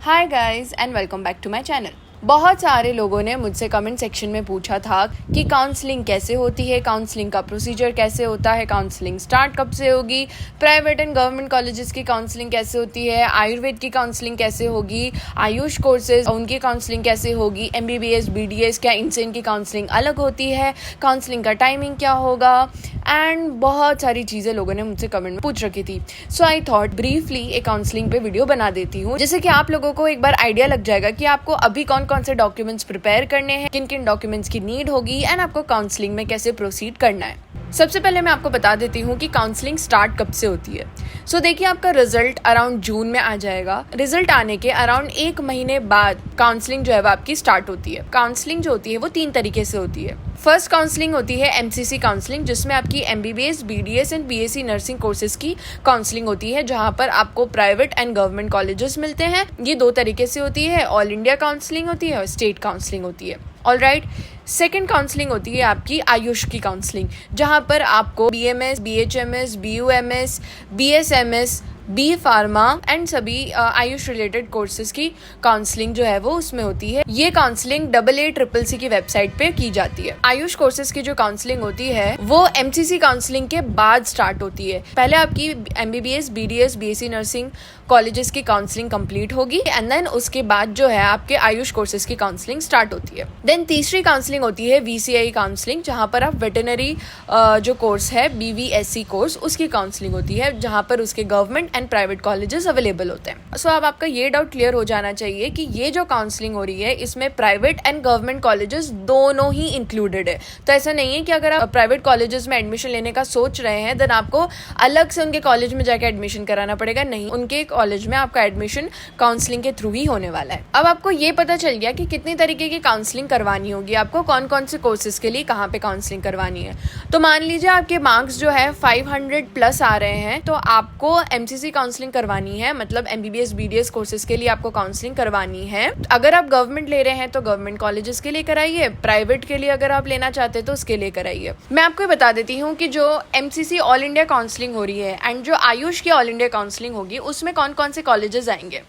Hi guys and welcome back to my channel. बहुत सारे लोगों ने मुझसे कमेंट सेक्शन में पूछा था कि काउंसलिंग कैसे होती है, काउंसलिंग का प्रोसीजर कैसे होता है, काउंसलिंग स्टार्ट कब से होगी, प्राइवेट एंड गवर्नमेंट कॉलेजेस की काउंसलिंग कैसे होती है, आयुर्वेद की काउंसलिंग कैसे होगी, आयुष कोर्सेज उनकी काउंसलिंग कैसे होगी, MBBS BDS क्या इनसे इनकी काउंसलिंग अलग होती है, काउंसलिंग का टाइमिंग क्या होगा एंड बहुत सारी चीज़ें लोगों ने मुझसे कमेंट में पूछ रखी थी। सो आई थॉट ब्रीफली एक काउंसलिंग पे वीडियो बना देती हूँ, जिससे कि आप लोगों को एक बार आइडिया लग जाएगा कि आपको अभी कौन कौन से डॉक्यूमेंट्स प्रिपेयर करने हैं, किन किन डॉक्यूमेंट्स की नीड होगी एंड आपको काउंसलिंग में कैसे प्रोसीड करना है। सबसे पहले मैं आपको बता देती हूँ कि काउंसलिंग स्टार्ट कब से होती है। सो देखिए, आपका रिजल्ट अराउंड जून में आ जाएगा। रिजल्ट आने के अराउंड 1 महीने बाद काउंसलिंग जो है वो आपकी स्टार्ट होती है। काउंसलिंग जो होती है वो 3 तरीके से होती है। फर्स्ट काउंसलिंग होती है MCC काउंसलिंग, जिसमें आपकी MBBS BDS and BSc nursing courses की काउंसलिंग होती है, जहां पर आपको प्राइवेट एंड गवर्नमेंट कॉलेजेस मिलते हैं। ये 2 तरीके से होती है, ऑल इंडिया काउंसलिंग होती है और स्टेट काउंसलिंग होती है। ऑलराइट, सेकेंड काउंसलिंग होती है आपकी आयुष की काउंसलिंग, जहां पर आपको BMS, BHMS, BUMS, BSMS, B pharma and सभी आयुष रिलेटेड कोर्सेज की काउंसलिंग जो है वो उसमें होती है। ये काउंसलिंग AACCC की वेबसाइट पे की जाती है। आयुष कोर्सेज की जो काउंसलिंग होती है वो MCC काउंसलिंग के बाद स्टार्ट होती है। पहले आपकी MBBS BDS BSc nursing colleges की काउंसलिंग कंप्लीट होगी एंड देन उसके बाद जो है आपके आयुष कोर्सेज की काउंसलिंग स्टार्ट होती है। देन तीसरी काउंसलिंग होती है VCI काउंसलिंग, जहां पर आप वेटरनरी जो कोर्स है BVSC कोर्स, उसकी काउंसलिंग होती है, जहां पर उसके government and private colleges available होते हैं। सो अब आपका ये डाउट क्लियर हो जाना चाहिए कि ये जो काउंसलिंग हो रही है इसमें प्राइवेट एंड गवर्नमेंट कॉलेजेस दोनों ही इंक्लूडेड है। तो ऐसा नहीं है कि अगर आप प्राइवेट कॉलेजेस में एडमिशन लेने का सोच रहे हैं देन आपको अलग से उनके कॉलेज में जाकर एडमिशन कराना पड़ेगा। नहीं, उनके कॉलेज में आपका एडमिशन काउंसलिंग के थ्रू ही होने वाला है। अब आपको ये पता चल गया कि कितनी तरीके की काउंसलिंग करवानी होगी, आपको कौन कौन से कोर्सेज के लिए कहाँ पे काउंसलिंग करवानी है। तो मान लीजिए आपके मार्क्स जो है 500 प्लस आ रहे हैं, तो आपको MCC काउंसलिंग करवानी है, मतलब MBBS BDS कोर्सेज के लिए आपको काउंसलिंग करवानी है। अगर आप गवर्नमेंट ले रहे हैं तो गवर्नमेंट कॉलेजेस के लिए कराइए, प्राइवेट के लिए अगर आप लेना चाहते हैं तो उसके लिए कराइए। मैं आपको बता देती हूँ कि जो MCC ऑल इंडिया काउंसलिंग हो रही है एंड जो आयुष की ऑल इंडिया काउंसलिंग होगी उसमें कौन कौन से कॉलेजेस आएंगे।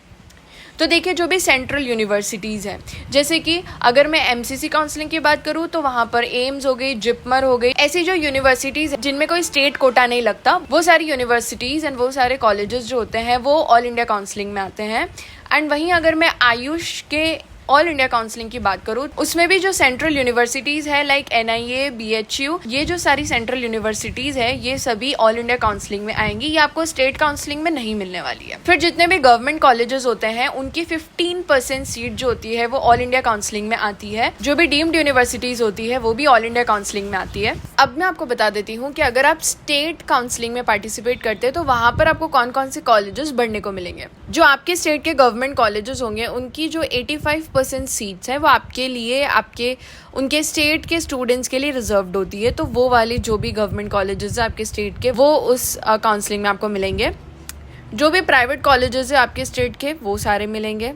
तो देखिए, जो भी सेंट्रल यूनिवर्सिटीज़ हैं, जैसे कि अगर मैं MCC काउंसलिंग की बात करूँ तो वहाँ पर एम्स हो गई, जिपमर हो गई, ऐसी जो यूनिवर्सिटीज़ जिनमें कोई स्टेट कोटा नहीं लगता, वो सारी यूनिवर्सिटीज़ एंड वो सारे कॉलेजेस जो होते हैं वो ऑल इंडिया काउंसलिंग में आते हैं। एंड वहीं अगर मैं आयुष के ऑल इंडिया काउंसलिंग की बात करूँ, उसमें भी जो सेंट्रल यूनिवर्सिटीज है लाइक NIA, BHU, ये जो सारी सेंट्रल यूनिवर्सिटीज है ये सभी ऑल इंडिया काउंसलिंग में आएंगी। ये आपको स्टेट काउंसलिंग में नहीं मिलने वाली है। फिर जितने भी गवर्नमेंट कॉलेजेस होते हैं उनकी 15% सीट जो होती है वो ऑल इंडिया काउंसलिंग में आती है। जो भी डीम्ड यूनिवर्सिटीज होती है वो भी ऑल इंडिया काउंसलिंग में आती है। अब मैं आपको बता देती हूँ कि अगर आप स्टेट काउंसलिंग में पार्टिसिपेट करते हैं तो वहां पर आपको कौन कौन से कॉलेजेस बढ़ने को मिलेंगे। जो आपके स्टेट के गवर्नमेंट कॉलेजेस होंगे उनकी जो 85% सीट्स है वो आपके लिए, आपके उनके स्टेट के स्टूडेंट्स के लिए रिजर्व्ड होती है। तो वो वाली जो भी गवर्नमेंट कॉलेजेस है आपके स्टेट के वो उस काउंसलिंग में आपको मिलेंगे। जो भी प्राइवेट कॉलेजेस है आपके स्टेट के वो सारे मिलेंगे।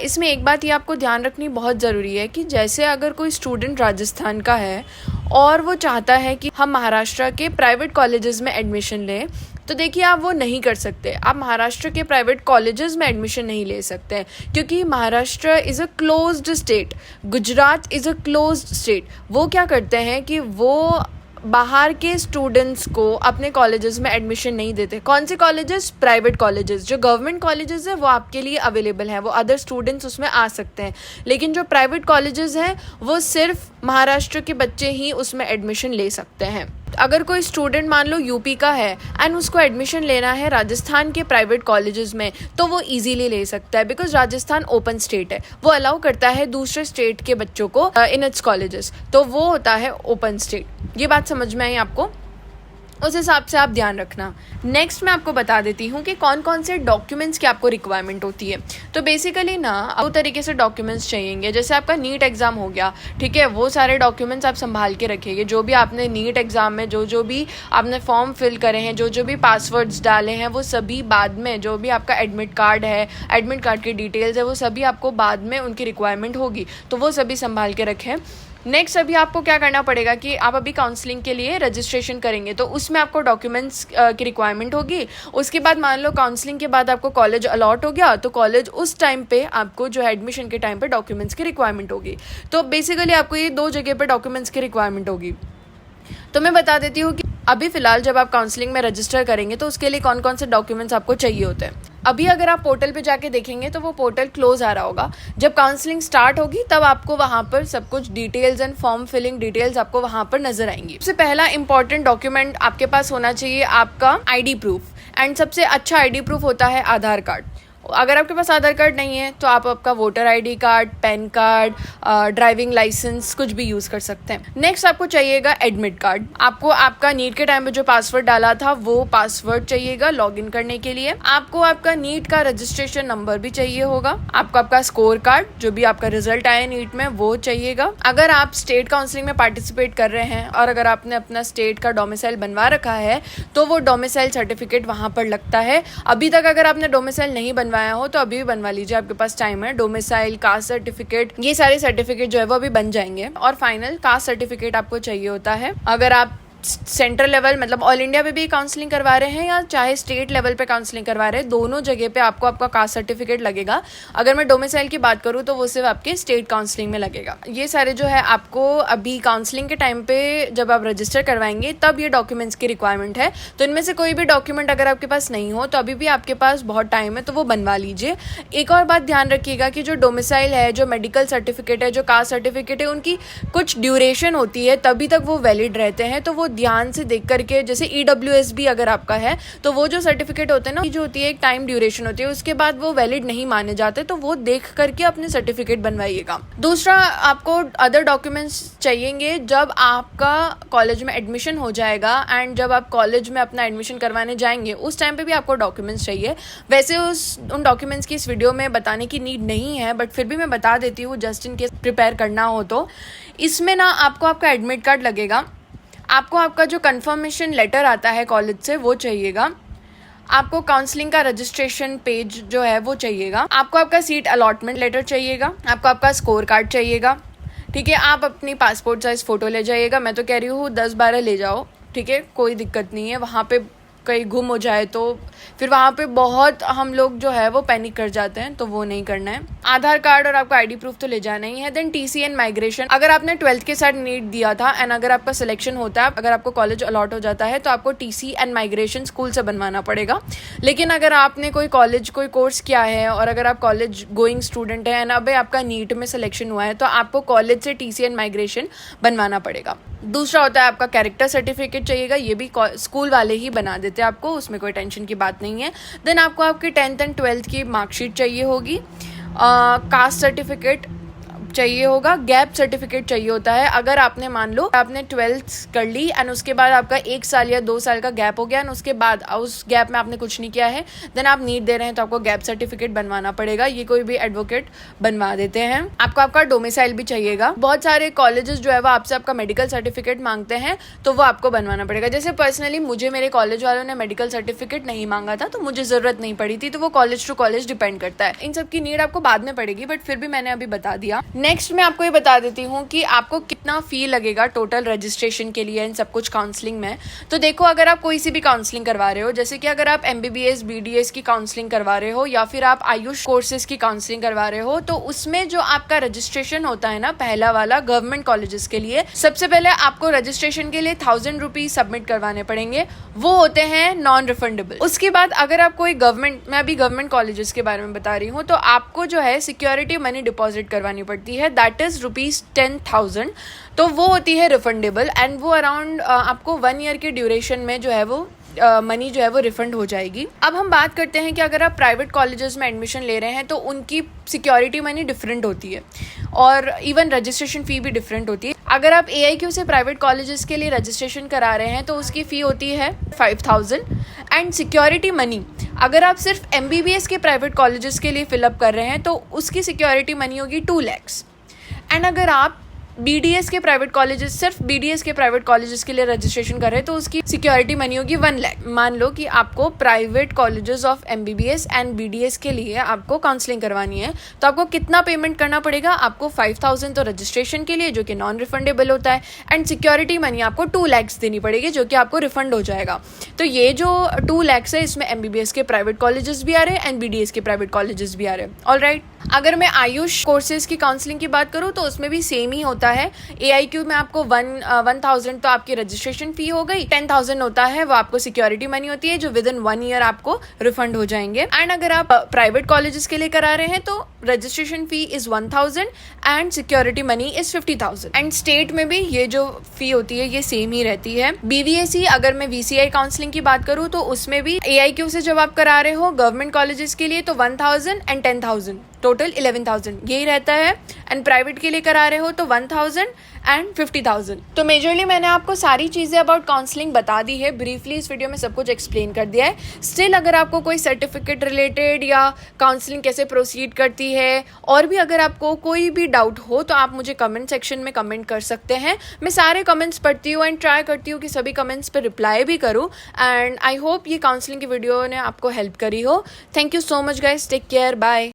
इसमें एक बात ये आपको ध्यान रखनी बहुत ज़रूरी है कि जैसे अगर कोई स्टूडेंट राजस्थान का है और वो चाहता है कि हम महाराष्ट्र के प्राइवेट कॉलेजेस में एडमिशन लें, तो देखिए आप वो नहीं कर सकते। आप महाराष्ट्र के प्राइवेट कॉलेजेस में एडमिशन नहीं ले सकते हैं, क्योंकि Maharashtra is a closed state, Gujarat is a closed state. वो क्या करते हैं कि वो बाहर के स्टूडेंट्स को अपने कॉलेजेस में एडमिशन नहीं देते। कौन से कॉलेजेस? Private colleges. जो गवर्नमेंट कॉलेजेस है वो आपके लिए अवेलेबल है, वो अदर स्टूडेंट्स उसमें आ सकते हैं, लेकिन जो प्राइवेट कॉलेजेस हैं वो सिर्फ महाराष्ट्र के बच्चे ही उसमें एडमिशन ले सकते हैं। अगर कोई स्टूडेंट मान लो यूपी का है एंड उसको एडमिशन लेना है राजस्थान के प्राइवेट कॉलेजेस में, तो वो इजीली ले सकता है, बिकॉज राजस्थान ओपन स्टेट है, वो अलाउ करता है दूसरे स्टेट के बच्चों को इन इट्स कॉलेजेस, तो वो होता है ओपन स्टेट। ये बात समझ में आई आपको? उस हिसाब से आप ध्यान रखना। नेक्स्ट मैं आपको बता देती हूँ कि कौन कौन से डॉक्यूमेंट्स की आपको रिक्वायरमेंट होती है। तो बेसिकली ना 2 तरीके से डॉक्यूमेंट्स चाहिएंगे। जैसे आपका नीट एग्जाम हो गया, ठीक है, वो सारे डॉक्यूमेंट्स आप संभाल के रखिएगा। जो भी आपने नीट एग्जाम में जो भी आपने फॉर्म फिल करे हैं, जो भी पासवर्ड्स डाले हैं, वो सभी बाद में, जो भी आपका एडमिट कार्ड है, एडमिट कार्ड की डिटेल्स है, वो सभी आपको बाद में उनकी रिक्वायरमेंट होगी, तो वो सभी संभाल के रखें। नेक्स्ट अभी आपको क्या करना पड़ेगा कि आप अभी काउंसलिंग के लिए रजिस्ट्रेशन करेंगे तो उसमें आपको डॉक्यूमेंट्स की रिक्वायरमेंट होगी। उसके बाद मान लो काउंसलिंग के बाद आपको कॉलेज अलॉट हो गया तो कॉलेज उस टाइम पे आपको जो है एडमिशन के टाइम पे डॉक्यूमेंट्स की रिक्वायरमेंट होगी। तो बेसिकली आपको ये 2 जगह पे डॉक्यूमेंट्स की रिक्वायरमेंट होगी। तो मैं बता देती हूँ कि अभी फिलहाल जब आप काउंसलिंग में रजिस्टर करेंगे तो उसके लिए कौन कौन से डॉक्यूमेंट्स आपको चाहिए होते हैं। अभी अगर आप पोर्टल पे जाके देखेंगे तो वो पोर्टल क्लोज आ रहा होगा। जब काउंसलिंग स्टार्ट होगी तब आपको वहाँ पर सब कुछ details and form filling details आपको वहाँ पर नजर आएंगी। सबसे पहला इंपॉर्टेंट डॉक्यूमेंट आपके पास होना चाहिए आपका आईडी प्रूफ, एंड सबसे अच्छा आईडी प्रूफ होता है आधार कार्ड। अगर आपके पास आधार कार्ड नहीं है तो आप आपका voter ID card, PAN card, driving licence कुछ भी यूज़ कर सकते हैं। नेक्स्ट आपको चाहिएगा एडमिट कार्ड। आपको आपका नीट के टाइम पे जो पासवर्ड डाला था वो पासवर्ड चाहिएगा लॉगिन करने के लिए। आपको आपका नीट का रजिस्ट्रेशन नंबर भी चाहिए होगा। आपको आपका स्कोर कार्ड, जो भी आपका रिजल्ट आया नीट में, वो चाहिएगा। अगर आप स्टेट काउंसलिंग में पार्टिसिपेट कर रहे हैं और अगर आपने अपना स्टेट का डोमिसाइल बनवा रखा है तो वो डोमिसाइल सर्टिफिकेट वहाँ पर लगता है। अभी तक अगर आपने डोमिसाइल नहीं बनवाया हो तो अभी भी बनवा लीजिए, आपके पास टाइम है। डोमिसाइल, कास्ट सर्टिफिकेट, ये सारे सर्टिफिकेट जो है वो अभी बन जाएंगे। और फाइनल कास्ट सर्टिफिकेट आपको चाहिए होता है। अगर आप सेंट्रल लेवल मतलब ऑल इंडिया पे भी काउंसलिंग करवा रहे हैं या चाहे स्टेट लेवल पे काउंसलिंग करवा रहे हैं, दोनों जगह पे आपको आपका कास्ट सर्टिफिकेट लगेगा। अगर मैं डोमिसाइल की बात करूँ तो वो सिर्फ आपके स्टेट काउंसलिंग में लगेगा। ये सारे जो है आपको अभी काउंसलिंग के टाइम पे जब आप रजिस्टर करवाएंगे तब ये डॉक्यूमेंट्स की रिक्वायरमेंट है। तो इनमें से कोई भी डॉक्यूमेंट अगर आपके पास नहीं हो तो अभी भी आपके पास बहुत टाइम है, तो वो बनवा लीजिए। एक और बात ध्यान रखिएगा कि जो डोमिसाइल है, जो मेडिकल सर्टिफिकेट है, जो कास्ट सर्टिफिकेट है, उनकी कुछ ड्यूरेशन होती है, तभी तक वो वैलिड रहते हैं। तो वो ध्यान से देख करके, जैसे EWS भी अगर आपका है तो वो जो सर्टिफिकेट होते हैं ना, जो होती है एक टाइम ड्यूरेशन होती है, उसके बाद वो वैलिड नहीं माने जाते, तो वो देख करके अपने सर्टिफिकेट बनवाइएगा। दूसरा, आपको अदर डॉक्यूमेंट्स चाहिएंगे जब आपका कॉलेज में एडमिशन हो जाएगा एंड जब आप कॉलेज में अपना एडमिशन करवाने जाएंगे उस टाइम पे भी आपको डॉक्यूमेंट्स चाहिए। वैसे उन डॉक्यूमेंट्स की इस वीडियो में बताने की नीड नहीं है, बट फिर भी मैं बता देती हूँ जस्ट इन केस प्रिपेयर करना हो तो। इसमें ना आपको आपका एडमिट कार्ड लगेगा, आपको आपका जो कंफर्मेशन लेटर आता है कॉलेज से वो चाहिएगा, आपको काउंसलिंग का रजिस्ट्रेशन पेज जो है वो चाहिएगा, आपको आपका सीट अलॉटमेंट लेटर चाहिएगा, आपको आपका स्कोर कार्ड चाहिएगा। ठीक है, आप अपनी पासपोर्ट साइज फ़ोटो ले जाइएगा। मैं तो कह रही हूँ 10-12 ले जाओ, ठीक है, कोई दिक्कत नहीं है। वहाँ पे कहीं गुम हो जाए तो फिर वहाँ पे बहुत हम लोग जो है वो पैनिक कर जाते हैं, तो वो नहीं करना है। आधार कार्ड और आपका आईडी प्रूफ तो ले जाना ही है। देन TC एंड माइग्रेशन, अगर आपने 12th के साथ नीट दिया था एंड अगर आपका सिलेक्शन होता है, अगर आपको कॉलेज अलॉट हो जाता है तो आपको TC एंड माइग्रेशन स्कूल से बनवाना पड़ेगा। लेकिन अगर आपने कोई कोर्स किया है और अगर आप कॉलेज गोइंग स्टूडेंट है एंड अब आपका नीट में सिलेक्शन हुआ है तो आपको कॉलेज से TC एंड माइग्रेशन बनवाना पड़ेगा। दूसरा होता है आपका कैरेक्टर सर्टिफिकेट चाहिएगा, ये भी स्कूल वाले ही बना देते हैं आपको, उसमें कोई टेंशन की बात नहीं है। देन आपको आपकी 10th एंड 12th की मार्कशीट चाहिए होगी, कास्ट सर्टिफिकेट चाहिए होगा, गैप सर्टिफिकेट चाहिए होता है। अगर आपने मान लो आपने 12th कर ली एंड उसके बाद आपका 1 साल या 2 साल का गैप हो गया एंड उसके बाद उस गैप में आपने कुछ नहीं किया है, देन आप नीट दे रहे हैं तो आपको गैप सर्टिफिकेट बनवाना पड़ेगा। ये कोई भी एडवोकेट बनवा देते हैं। आपको आपका डोमिसाइल भी चाहिएगा। बहुत सारे कॉलेजेस जो है वो आपसे आपका मेडिकल सर्टिफिकेट मांगते हैं, तो वो आपको बनवाना पड़ेगा। जैसे पर्सनली मुझे मेरे कॉलेज वालों ने मेडिकल सर्टिफिकेट नहीं मांगा था तो मुझे जरूरत नहीं पड़ी थी, तो वो कॉलेज टू कॉलेज डिपेंड करता है। इन सब की नीड आपको बाद में पड़ेगी, बट फिर भी मैंने अभी बता दिया। नेक्स्ट मैं आपको ये बता देती हूँ कि आपको कितना फी लगेगा टोटल रजिस्ट्रेशन के लिए इन सब कुछ काउंसलिंग में। तो देखो, अगर आप कोई सी भी काउंसलिंग करवा रहे हो, जैसे कि अगर आप MBBS BDS की काउंसलिंग करवा रहे हो या फिर आप आयुष कोर्सेज की काउंसलिंग करवा रहे हो, तो उसमें जो आपका रजिस्ट्रेशन होता है ना, पहला वाला गवर्नमेंट कॉलेजेस के लिए, सबसे पहले आपको रजिस्ट्रेशन के लिए 1000 रुपीज सबमिट करवाने पड़ेंगे, वो होते हैं नॉन रिफंडेबल। उसके बाद अगर आप कोई मैं अभी गवर्नमेंट कॉलेजेस के बारे में बता रही हूँ, तो आपको जो है सिक्योरिटी मनी डिपॉजिट करवानी पड़ती है, दैट इज ₹10,000, तो वो होती है रिफंडेबल एंड वो अराउंड आपको 1 ईयर के ड्यूरेशन में जो है वो मनी जो है वो रिफंड हो जाएगी। अब हम बात करते हैं कि अगर आप प्राइवेट कॉलेजेस में एडमिशन ले रहे हैं तो उनकी सिक्योरिटी मनी डिफरेंट होती है और इवन रजिस्ट्रेशन फ़ी भी डिफरेंट होती है। अगर आप AIQ से प्राइवेट कॉलेजेस के लिए रजिस्ट्रेशन करा रहे हैं तो उसकी फ़ी होती है 5000 एंड सिक्योरिटी मनी अगर आप सिर्फ MBBS के प्राइवेट कॉलेजेस के लिए फिलअप कर रहे हैं तो उसकी सिक्योरिटी मनी होगी 2 lakhs। एंड अगर आप BDS के प्राइवेट कॉलेजेस, सिर्फ BDS के प्राइवेट कॉलेजेस के लिए रजिस्ट्रेशन कर रहे हैं तो उसकी सिक्योरिटी मनी होगी 1 लाख। मान लो कि आपको private colleges of MBBS and BDS के लिए आपको काउंसलिंग करवानी है, तो आपको कितना पेमेंट करना पड़ेगा? आपको 5,000 तो रजिस्ट्रेशन के लिए, जो कि नॉन रिफंडेबल होता है, एंड सिक्योरिटी मनी आपको 2 lakhs देनी पड़ेगी, जो कि आपको रिफंड हो जाएगा। तो ये जो 2 lakhs है, इसमें MBBS के प्राइवेट कॉलेजेस भी आ रहे हैं एंड BDS के प्राइवेट कॉलेजेस भी आ रहे हैं। ऑलराइट, अगर मैं आयुष कोर्सेज की काउंसलिंग की बात करूँ तो उसमें भी सेम ही होता है। AIQ में आपको 1,000 तो आपकी रजिस्ट्रेशन फी हो गई, 10,000 होता है वो आपको सिक्योरिटी मनी होती है, जो विद इन 1 ईयर आपको रिफंड हो जाएंगे। एंड अगर आप प्राइवेट कॉलेजेस के लिए करा रहे हैं तो registration fee is 1,000 and security money is 50,000। And state में भी ये जो फी होती है ये सेम ही रहती है। BVAC, अगर मैं VCI काउंसलिंग की बात करूँ तो उसमें भी AIQ से जब आप करा रहे हो गवर्नमेंट कॉलेजेस के लिए तो 1,000 एंड 10,000, टोटल 11,000 यही रहता है। एंड प्राइवेट के लिए करा रहे हो तो 1,000 एंड 50,000। तो मेजरली मैंने आपको सारी चीज़ें अबाउट काउंसलिंग बता दी है। ब्रीफली इस वीडियो में सब कुछ एक्सप्लेन कर दिया है। स्टिल अगर आपको कोई सर्टिफिकेट रिलेटेड या काउंसलिंग कैसे प्रोसीड करती है और भी अगर आपको कोई भी डाउट हो तो आप मुझे कमेंट सेक्शन में कमेंट कर सकते हैं। मैं सारे कमेंट्स पढ़ती हूँ एंड ट्राई करती हूँ कि सभी कमेंट्स पर रिप्लाई भी करूँ। एंड आई होप ये काउंसलिंग की वीडियो ने आपको हेल्प करी हो। Thank you so much guys, take care, bye.